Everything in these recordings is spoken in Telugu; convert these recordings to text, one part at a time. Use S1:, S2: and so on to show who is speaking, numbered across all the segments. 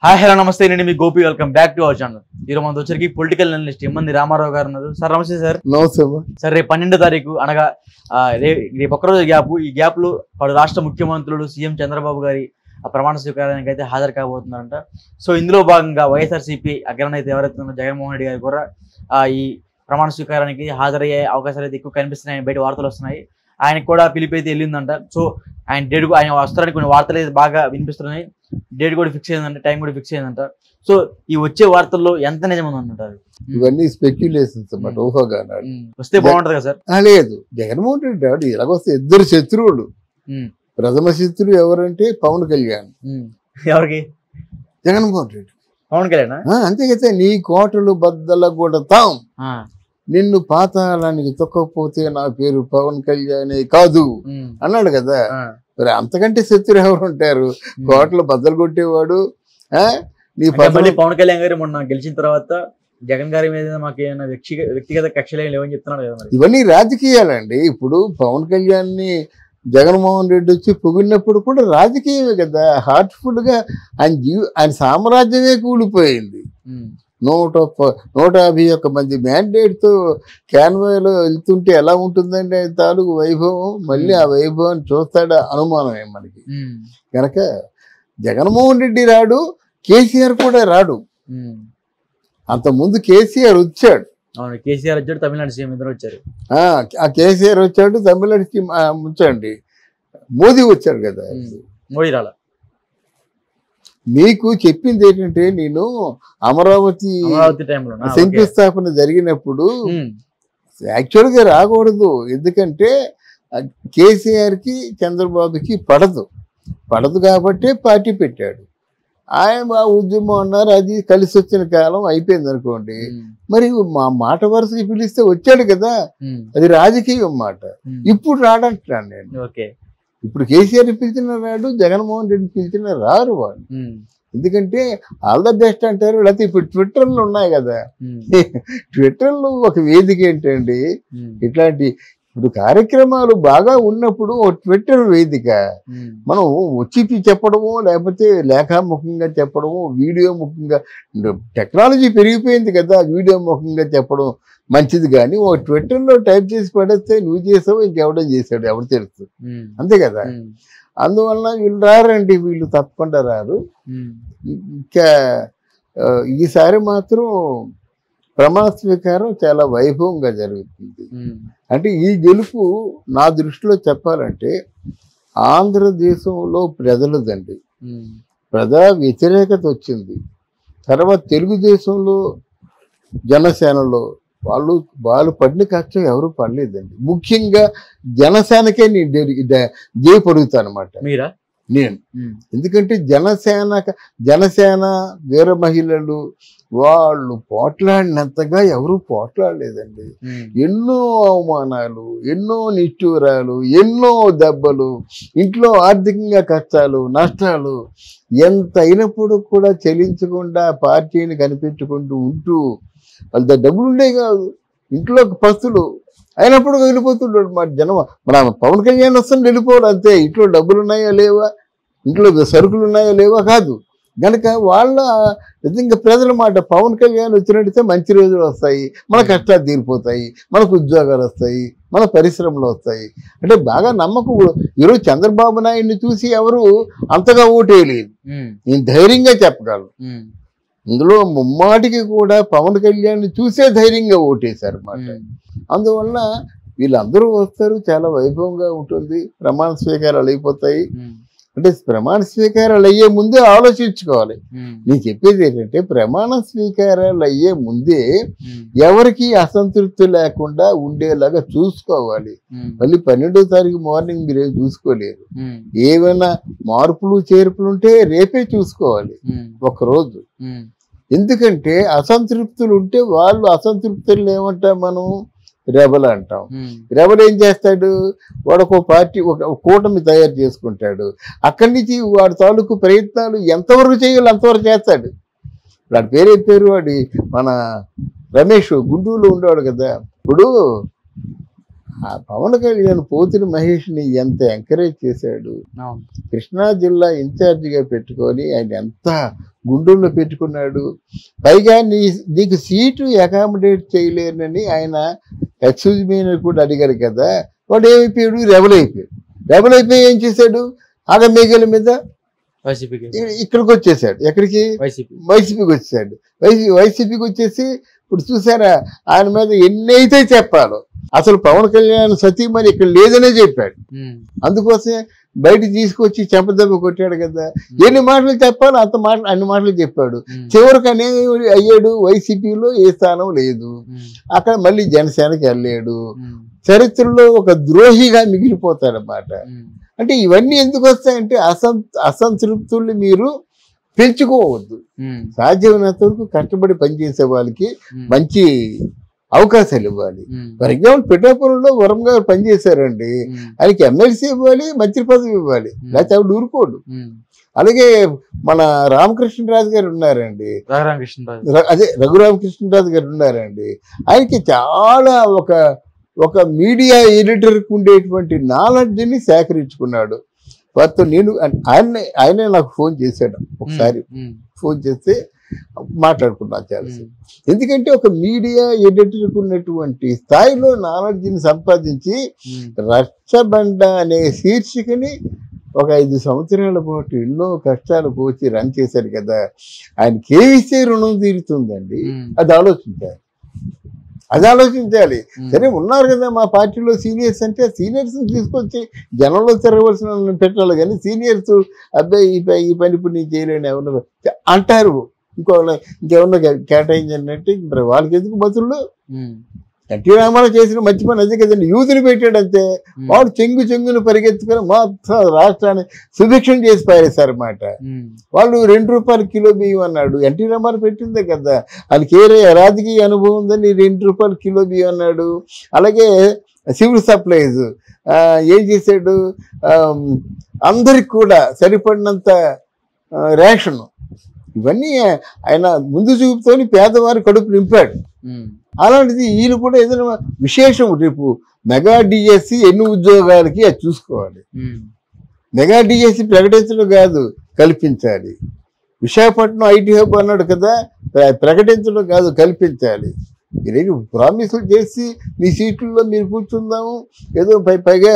S1: హాయ్ హలో నమస్తే, నేను మీ Gopi. Welcome back to our channel. ఈరోజు మనతో వచ్చరికి పొలిటికల్ అనలిస్ట్ ఎమ్మంది రామారావు గారు ఉన్నారు. సార్ నమస్తే సార్.
S2: నమస్తే
S1: సార్, రేపు 12వ తారీఖు అనగా రేపు ఒక్కరోజు గ్యాప్. ఈ గ్యాప్ లో రాష్ట్ర ముఖ్యమంత్రులు సీఎం చంద్రబాబు గారి ప్రమాణ స్వీకారానికి అయితే హాజరు కాబోతున్నారంట. సో ఇందులో భాగంగా వైఎస్ఆర్సీపీ అగ్రనేత ఎవరైతే ఉన్నారో జగన్మోహన్ రెడ్డి గారు కూడా ఈ ప్రమాణ స్వీకారానికి హాజరయ్యే అవకాశాలు అయితే ఎక్కువ కనిపిస్తున్నాయి. బయట వార్తలు వస్తున్నాయి. ఆయనకు కూడా పిలిపి వెళ్ళిందంట. సో ఆయన డేట్ ఆయన వస్తారని కొన్ని వార్తలు అయితే బాగా వినిపిస్తున్నాయి. డేట్ కూడా ఫిక్స్ అయిందంట, టైం కూడా ఫిక్స్ అయిందంట. సో ఈ వచ్చే వార్తల్లో ఎంత నిజం అంటారు?
S2: ఇవన్నీ స్పెక్యులేషన్స్ అన్నమాట, ఊహాగానాలు.
S1: వస్తే బాగుంటది కదా సార్?
S2: లేదు, జగన్మోహన్ రెడ్డి గారు ఇలాగొస్తే ఇద్దరు శత్రువులు. ప్రథమ శత్రువు ఎవరంటే పవన్ కళ్యాణ్.
S1: ఎవరికి?
S2: జగన్మోహన్ రెడ్డి.
S1: పవన్ కళ్యాణ్.
S2: అంతే కదా, నీ కోటలు బద్దల కొడతాం, నిన్ను పాతాళానికి తొక్కకపోతే నా పేరు పవన్ కళ్యాణే కాదు అన్నాడు కదా. మరి అంతకంటే శత్రువు ఎవరు ఉంటారు? కోటలు బద్దలు కొట్టేవాడు. నీ
S1: పవన్ కళ్యాణ్ గారు మొన్న గెలిచిన తర్వాత జగన్ గారి మీద మాకు ఏమైనా వ్యక్తిగత కక్షలు లేవని చెప్తున్నాడు కదా.
S2: ఇవన్నీ రాజకీయాలండి. ఇప్పుడు పవన్ కళ్యాణ్ ని జగన్మోహన్ రెడ్డి వచ్చి పొగిడినప్పుడు కూడా రాజకీయమే కదా. హార్ట్ఫుల్ గా ఆయన సామ్రాజ్యమే కూలిపోయింది. 151 మంది మ్యాండేట్ తో క్యాన్వాలో వెళ్తుంటే ఎలా ఉంటుందండి ఆయన తాలూకు వైభవం? మళ్ళీ ఆ వైభవాన్ని చూస్తాడా అనుమానమే మనకి. కనుక జగన్మోహన్ రెడ్డి రాడు, కేసీఆర్ కూడా రాడు. అంతకుముందు కేసీఆర్ వచ్చాడు.
S1: కేసీఆర్ వచ్చాడు, తమిళనాడు సీఎం ఇద్దరు వచ్చారు.
S2: ఆ కేసీఆర్ వచ్చాడు, తమిళనాడు సీఎం వచ్చాండి. మోదీ వచ్చాడు కదా.
S1: మోడీ రాలా.
S2: మీకు చెప్పింది ఏంటంటే, నేను అమరావతి శంకుస్థాపన జరిగినప్పుడు యాక్చువల్గా రాకూడదు. ఎందుకంటే కేసీఆర్ కి చంద్రబాబుకి పడదు కాబట్టి పార్టీ పెట్టాడు. ఆయన ఉద్యమం అన్నారు, అది కలిసి వచ్చిన కాలం అయిపోయింది అనుకోండి. మరి మా మాట వరుసకి పిలిస్తే వచ్చాడు కదా, అది రాజకీయం మాట. ఇప్పుడు రాడంటున్నాను నేను. ఇప్పుడు కేసీఆర్ పిలిచిన రాడు, జగన్మోహన్ రెడ్డి పిలిచిన రారు వాళ్ళు. ఎందుకంటే ఆల్ ద బెస్ట్ అంటారు. లేకపోతే ఇప్పుడు ట్విట్టర్లు ఉన్నాయి కదా, ట్విట్టర్లు ఒక వేదిక ఏంటండి. ఇట్లాంటి ఇప్పుడు కార్యక్రమాలు బాగా ఉన్నప్పుడు ట్విట్టర్ వేదిక. మనం వచ్చి చెప్పడము, లేకపోతే లేఖాముఖంగా చెప్పడము, వీడియో ముఖంగా. టెక్నాలజీ పెరిగిపోయింది కదా, వీడియో ముఖంగా చెప్పడం మంచిది. కానీ ఓ ట్విట్టర్లో టైప్ చేసి పడేస్తే నువ్వు చేసావు, ఇంకెవడం చేశాడు ఎవరు తెలుసు. అంతే కదా. అందువల్ల వీళ్ళు రారండి, వీళ్ళు తప్పకుండా రారు. ఇంకా ఈసారి మాత్రం ప్రమాణ స్వీకారం చాలా వైభవంగా జరుగుతుంది. అంటే ఈ గెలుపు నా దృష్టిలో చెప్పాలంటే ఆంధ్రదేశంలో ప్రజలదండి. ప్రజా వ్యతిరేకత వచ్చింది. తర్వాత తెలుగుదేశంలో, జనసేనలో వాళ్ళు పడిన కష్టం ఎవరు పడలేదండి. ముఖ్యంగా జనసేనకే నేను జయపడుగుతాను అనమాట నేను. ఎందుకంటే జనసేన వీర మహిళలు వాళ్ళు పోట్లాడినంతగా ఎవరు పోట్లాడలేదండి. ఎన్నో అవమానాలు, ఎన్నో నిష్ఠూరాలు, ఎన్నో దెబ్బలు, ఇంట్లో ఆర్థికంగా కష్టాలు, నష్టాలు ఎంత అయినప్పుడు కూడా చెల్లించకుండా పార్టీని కనిపించుకుంటూ ఉంటూ వాళ్ళ డబ్బులు ఉండే కాదు, ఇంట్లో పస్తులు అయినప్పుడు వెళ్ళిపోతుంటాడు మాట జనం. మన పవన్ కళ్యాణ్ వస్తుంది వెళ్ళిపోవాలి అంతే. ఇంట్లో డబ్బులు ఉన్నాయా లేవా, ఇంట్లో సరుకులు ఉన్నాయా లేవా కాదు. కనుక వాళ్ళ నిజంగా ప్రజల మాట, పవన్ కళ్యాణ్ వచ్చినట్టయితే మంచి రోజులు వస్తాయి, మన కష్టాలు తీరిపోతాయి, మనకు ఉద్యోగాలు వస్తాయి, మన పరిశ్రమలు వస్తాయి అంటే బాగా నమ్మకం. ఈరోజు చంద్రబాబు నాయుడిని చూసి ఎవరు అంతగా ఓటేయలేదు, నేను ధైర్యంగా చెప్పగలను. ఇందులో ముమ్మాటికి కూడా పవన్ కళ్యాణ్ చూసే ధైర్యంగా ఓటేశారు అన్నమాట. అందువల్ల వీళ్ళందరూ వస్తారు, చాలా వైభవంగా ఉంటుంది. ప్రమాణ స్వీకారాలు అయిపోతాయి. అంటే ప్రమాణ స్వీకారాలు అయ్యే ముందే ఆలోచించుకోవాలి. నేను చెప్పేది ఏంటంటే, ప్రమాణ స్వీకారాలు అయ్యే ముందే ఎవరికి అసంతృప్తి లేకుండా ఉండేలాగా చూసుకోవాలి. మళ్ళీ 12వ తారీఖు మార్నింగ్ మీరేం చూసుకోలేరు. ఏమైనా మార్పులు చేర్పులు ఉంటే రేపే చూసుకోవాలి ఒకరోజు. ఎందుకంటే అసంతృప్తులు ఉంటే వాళ్ళు అసంతృప్తులు ఏమంటాం మనం, రెబల్ అంటాం. రెబల్ ఏం చేస్తాడు, వాడు ఒక పార్టీ, ఒక కూటమి తయారు చేసుకుంటాడు. అక్కడి నుంచి వాడి తాలూకు ప్రయత్నాలు ఎంతవరకు చేయాలో అంతవరకు చేస్తాడు. వాడి పేరు పేరు వాడి మన రమేష్ గుంటూరులో ఉండేవాడు కదా. ఇప్పుడు ఆ పవన్ కళ్యాణ్ పోతిరి మహేష్ని ఎంత ఎంకరేజ్ చేశాడు.
S1: అవును.
S2: కృష్ణా జిల్లా ఇన్ఛార్జిగా పెట్టుకొని ఆయన ఎంత గుండెల్లో పెట్టుకున్నాడు. పైగా నీకు సీటు అకామిడేట్ చేయలేనని ఆయన ఎక్స్క్యూజ్ మీ అని కూడా అడిగారు కదా. వాడు ఏమైపోయాడు, రెబల్ అయిపోయాడు. రెబల్ అయిపోయి ఏం చేశాడు, ఆగమేఘల మీద
S1: వైసీపీకి
S2: ఇక్కడికి వచ్చేసాడు. ఎక్కడికి, వైసీపీకి వచ్చేసాడు. వైసీపీకి వచ్చేసి ఇప్పుడు చూసారా ఆయన మీద ఎన్నైతే చెప్పాలో. అసలు పవన్ కళ్యాణ్ సతీమణి ఇక్కడ లేదనే చెప్పాడు. అందుకోసమే బయట తీసుకొచ్చి చెంపదెబ్బ కొట్టాడు కదా. ఎన్ని మాటలు చెప్పాలో అన్ని మాటలు చెప్పాడు. చివరికి అనే అయ్యాడు, వైసీపీలో ఏ స్థానం లేదు, అక్కడ మళ్ళీ జనసేనకి వెళ్ళాడు. చరిత్రలో ఒక ద్రోహిగా మిగిలిపోతాడన్నమాట. అంటే ఇవన్నీ ఎందుకు వస్తాయంటే అసంతృప్తుల్ని మీరు పెంచుకోవద్దు. సాధ్యమైనంత వరకు కష్టపడి పనిచేసే వాళ్ళకి మంచి అవకాశాలు ఇవ్వాలి. ఫర్ ఎగ్జాంపుల్ పిఠాపురంలో వరం గారు పనిచేశారండి, ఆయనకి ఎమ్మెల్సీ ఇవ్వాలి, మంత్రి పదవి ఇవ్వాలి, లేకపోతే ఆవిడ ఊరుకోడు. అలాగే మన రామకృష్ణరాజు గారు ఉన్నారండి, అదే రఘురామకృష్ణరాజు గారు ఉన్నారండి. ఆయనకి చాలా ఒక మీడియా ఎడిటర్కి ఉండేటువంటి నాలెడ్జ్ని సేకరించుకున్నాడు. వారితో నేను ఆయనే నాకు ఫోన్ చేశాడు ఒకసారి. ఫోన్ చేస్తే మాట్లాడుకున్నాను చాలాసేపు. ఎందుకంటే ఒక మీడియా ఎడిటర్కి ఉన్నటువంటి స్థాయిలో నాలెడ్జ్ని సంపాదించి రచ్చబండ అనే శీర్షికని ఒక 5 సంవత్సరాల పాటు ఎన్నో కష్టాలు పోచి రన్ చేశారు కదా. ఆయనకి ఏమిస్తే రుణం తీరుతుందండి, అది ఆలోచించాలి. సరే ఉన్నారు కదా మా పార్టీలో సీనియర్స్ అంటే సీనియర్స్ తీసుకొచ్చి జనంలో తిరగవలసిన పెట్టాలి. కానీ సీనియర్స్ అబ్బాయి ఈ పని ఇప్పుడు నేను చేయలేను ఎవరు అంటారు. ఇంకెవరిలో కేటాయించండి. మరి వాళ్ళకి ఎందుకు బతుల్లో ఎన్టీ రామారావు చేసిన మంచి పని అదే కదండి. యూత్ని పెట్టాడంతే, వాడు చెంగును పరిగెత్తుకొని మొత్తం రాష్ట్రాన్ని సుభిక్షం చేసి పారేశారన్నమాట. వాళ్ళు ₹2 కిలో బియ్యం అన్నాడు. ఎన్టీ రామారావు పెట్టిందే కదా. వాళ్ళకి రాజకీయ అనుభవం ఉందని ₹2 కిలో బియ్యం అన్నాడు. అలాగే సివిల్ సప్లైస్ ఏం చేశాడు, అందరికి కూడా సరిపడినంత రేషన్, ఇవన్నీ ఆయన ముందు చూపుతోని పేదవారి కడుపు నింపాడు. అలాంటిది వీళ్ళు కూడా ఏదైనా విశేషం, రేపు మెగా డిఎస్సి ఎన్ని ఉద్యోగాలకి అది చూసుకోవాలి. మెగా డిఎస్సి ప్రకటించడం కాదు, కల్పించాలి. విశాఖపట్నం ఐటీ హబ్ అన్నాడు కదా, ప్రకటించడం కాదు, కల్పించాలి. మీరేమి ప్రామిసులు చేసి మీ సీట్లలో మీరు కూర్చుందాము, ఏదో పైగా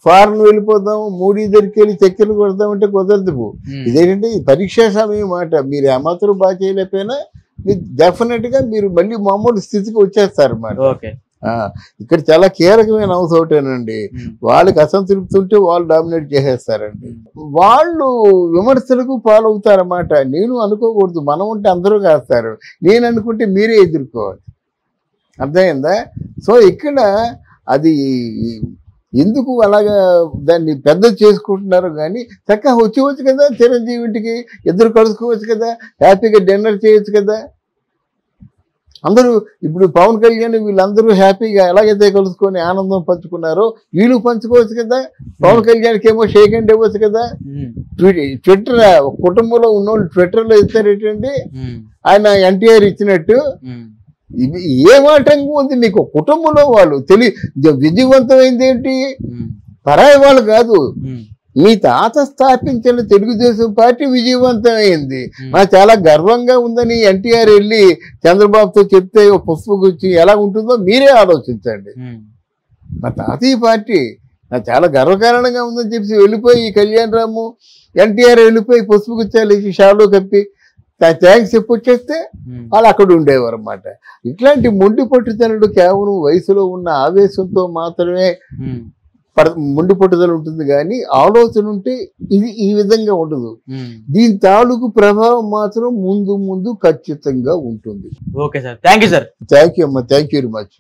S2: ఫారెన్ వెళ్ళిపోదాము, మోడీ దగ్గరికి వెళ్ళి చక్కెరలు కొడదామంటే కుదరదు. ఇదేంటంటే పరీక్షా సమయం మాట. మీరు ఏమాత్రం బాగా చేయలేకపోయినా మీరు డెఫినెట్గా మీరు మళ్ళీ మామూలు స్థితికి వచ్చేస్తారన్నమాట. ఇక్కడ చాలా కీలకమైన అంశం ఒకటేనండి, వాళ్ళకి అసంతృప్తి ఉంటే వాళ్ళు డామినేట్ చేసేస్తారండి. వాళ్ళు విమర్శలకు పాలవుతారన్నమాట. నేను అనుకోకూడదు, మనం ఉంటే అందరూ కాస్తారు, నేను అనుకుంటే మీరే ఎదుర్కోవాలి. అర్థమైందా? సో ఇక్కడ అది ఎందుకు అలాగా దాన్ని పెద్ద చేసుకుంటున్నారు. కానీ చక్కగా వచ్చేవచ్చు కదా, చిరంజీవి ఇంటికి ఇద్దరు కలుసుకోవచ్చు కదా, హ్యాపీగా డిన్నర్ చేయొచ్చు కదా. అందరూ ఇప్పుడు పవన్ కళ్యాణ్ వీళ్ళందరూ హ్యాపీగా ఎలాగైతే కలుసుకొని ఆనందం పంచుకున్నారో వీళ్ళు పంచుకోవచ్చు కదా. పవన్ కళ్యాణ్కి ఏమో షేక్ హ్యాండ్ ఇవ్వచ్చు కదా. ట్విట్టర్ కుటుంబంలో ఉన్నోళ్ళు ట్విట్టర్లో ఇస్తారేటండి, ఆయన ఎన్టీఆర్ ఇచ్చినట్టు. ఇది ఏ ఆటంకం ఉంది మీకు? కుటుంబంలో వాళ్ళు విజయవంతమైంది ఏంటి, పరాయి వాళ్ళు కాదు. మీ తాత స్థాపించిన తెలుగుదేశం పార్టీ విజయవంతమైంది. నాకు చాలా గర్వంగా ఉందని ఎన్టీఆర్ వెళ్ళి చంద్రబాబుతో చెప్తే పుష్పకు వచ్చి ఎలా ఉంటుందో మీరే ఆలోచించండి. మా తాతయ్య పార్టీ నాకు చాలా గర్వకారణంగా ఉందని చెప్పి వెళ్ళిపోయి కళ్యాణ్ రాము ఎన్టీఆర్ వెళ్ళిపోయి పుష్పగుచ్చాలు షాలో కప్పి థ్యాంక్స్ చెప్పి వచ్చేస్తే వాళ్ళు అక్కడ ఉండేవారు అన్నమాట. ఇట్లాంటి మొండి పట్టుదలడు కేవలం వయసులో ఉన్న ఆవేశంతో మాత్రమే మొండి పట్టుదల ఉంటుంది, కానీ ఆలోచన ఉంటే ఇది ఈ విధంగా ఉండదు. దీని తాలూకు ప్రభావం మాత్రం ముందు ఖచ్చితంగా ఉంటుంది.
S1: Okay sir, thank you sir.
S2: Thank you అమ్మా, థ్యాంక్ యూ వెరీ మచ్.